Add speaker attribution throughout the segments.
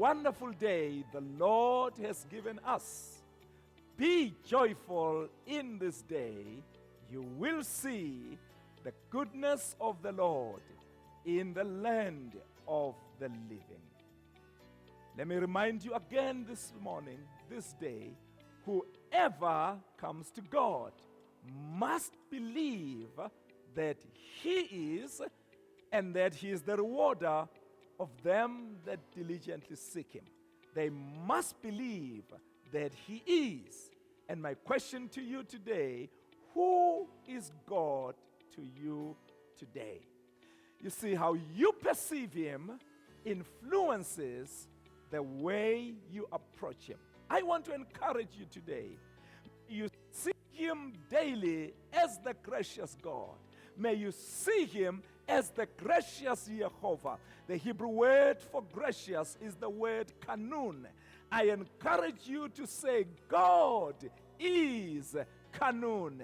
Speaker 1: wonderful day the Lord has given us. Be joyful in this day. You will see the goodness of the Lord in the land of the living. Let me remind you again this morning, this day, whoever comes to God must believe that He is, and that He is the rewarder of them that diligently seek Him. They must believe that He is. And my question to you today, who is God to you today? You see, how you perceive Him influences the way you approach Him. I want to encourage you today. You see Him daily as the gracious God. May you see Him as the gracious Jehovah. The Hebrew word for gracious is the word kanun. I encourage you to say, God is kanun.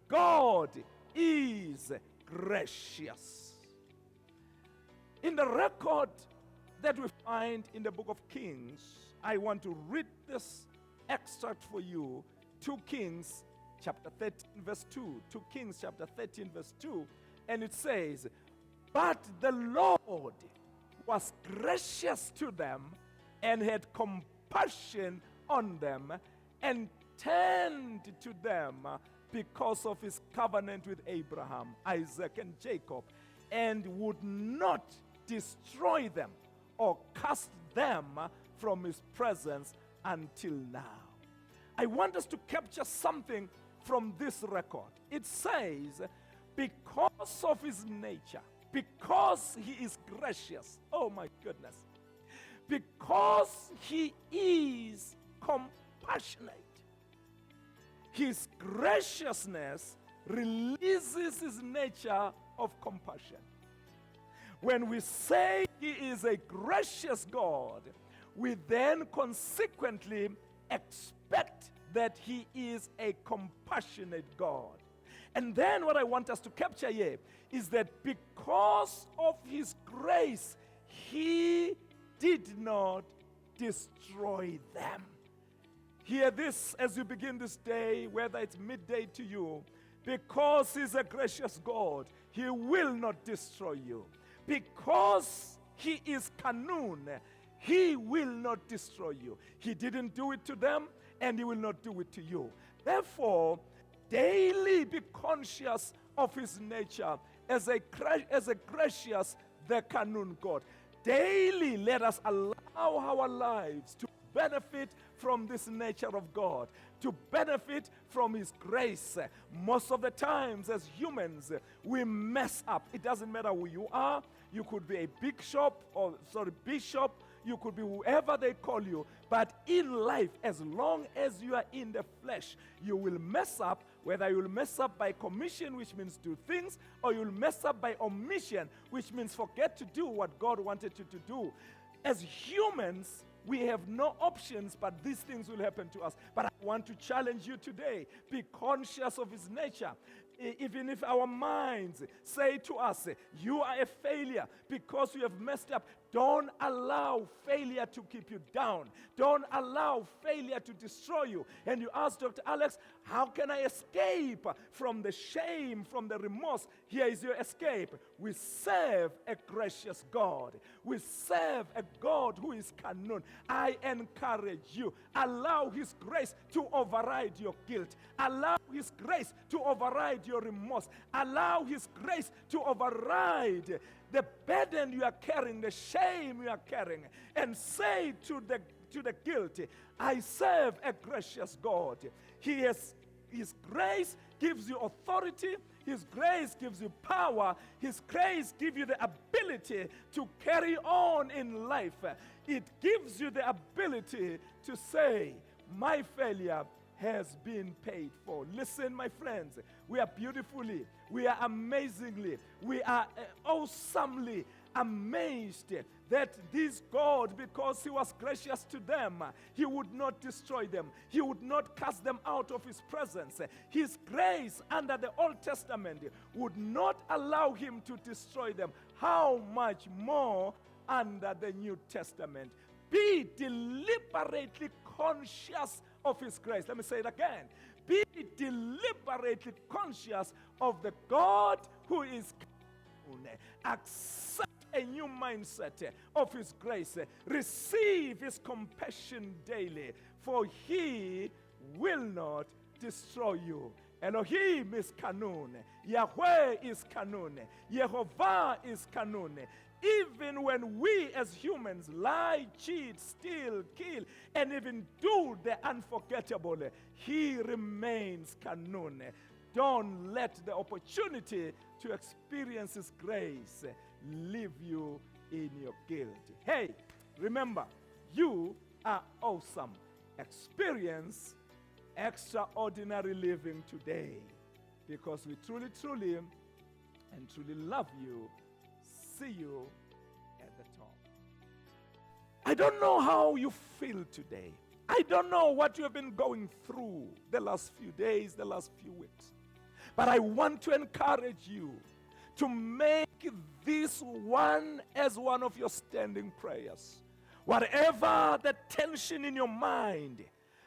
Speaker 1: God is gracious. In the record that we find in the book of Kings, I want to read this extract for you. 2 Kings chapter 13 verse 2. 2 Kings chapter 13 verse 2. And it says, but the Lord was gracious to them and had compassion on them and turned to them because of His covenant with Abraham, Isaac, and Jacob, and would not destroy them or cast them from His presence until now. I want us to capture something from this record. It says, because of His nature, because He is gracious, oh my goodness, because He is compassionate, His graciousness releases His nature of compassion. When we say He is a gracious God, we then consequently expect that He is a compassionate God. And then what I want us to capture here is that because of His grace, He did not destroy them. Hear this as you begin this day, whether it's midday to you. Because He's a gracious God, He will not destroy you. Because He is kanun, He will not destroy you. He didn't do it to them, and He will not do it to you. Therefore, daily be conscious of His nature as a gracious, the kanun God. Daily let us allow our lives to benefit from this nature of God, to benefit from His grace. Most of the times as humans, we mess up. It doesn't matter who you are. You could be a bishop, you could be whoever they call you. But in life, as long as you are in the flesh, you will mess up, whether you will mess up by commission, which means do things, or you will mess up by omission, which means forget to do what God wanted you to do. As humans, we have no options, but these things will happen to us. But I want to challenge you today. Be conscious of His nature. Even if our minds say to us, you are a failure because you have messed up, don't allow failure to keep you down. Don't allow failure to destroy you. And you ask Dr. Alex, how can I escape from the shame, from the remorse? Here is your escape. We serve a gracious God. We serve a God who is kanun. I encourage you, allow His grace to override your guilt. Allow His grace to override your remorse. Allow His grace to override the burden you are carrying, the shame you are carrying, and say to the guilty, I serve a gracious God. His grace gives you authority. His grace gives you power. His grace gives you the ability to carry on in life. It gives you the ability to say, my failure has been paid for. Listen, my friends, we are beautifully, we are amazingly, we are awesomely amazed that this God, because He was gracious to them, He would not destroy them. He would not cast them out of His presence. His grace under the Old Testament would not allow Him to destroy them. How much more under the New Testament? Be deliberately conscious of His grace. Let me say it again. Be deliberately conscious of the God who is Kanun. Accept a new mindset of His grace. Receive His compassion daily, for He will not destroy you. Elohim is Kanun. Yahweh is Kanun. Yehovah is Kanun. Even when we as humans lie, cheat, steal, kill, and even do the unforgettable, He remains Kanun. Don't let the opportunity to experience His grace leave you in your guilt. Hey, remember, you are awesome. Experience extraordinary living today, because we truly, truly, and truly love you. See you at the top. I don't know how you feel today. I don't know what you have been going through the last few days, the last few weeks. But I want to encourage you to make this one as one of your standing prayers. Whatever the tension in your mind,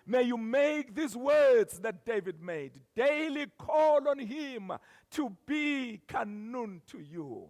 Speaker 1: may you make these words that David made. Daily call on Him to be Kanun to you.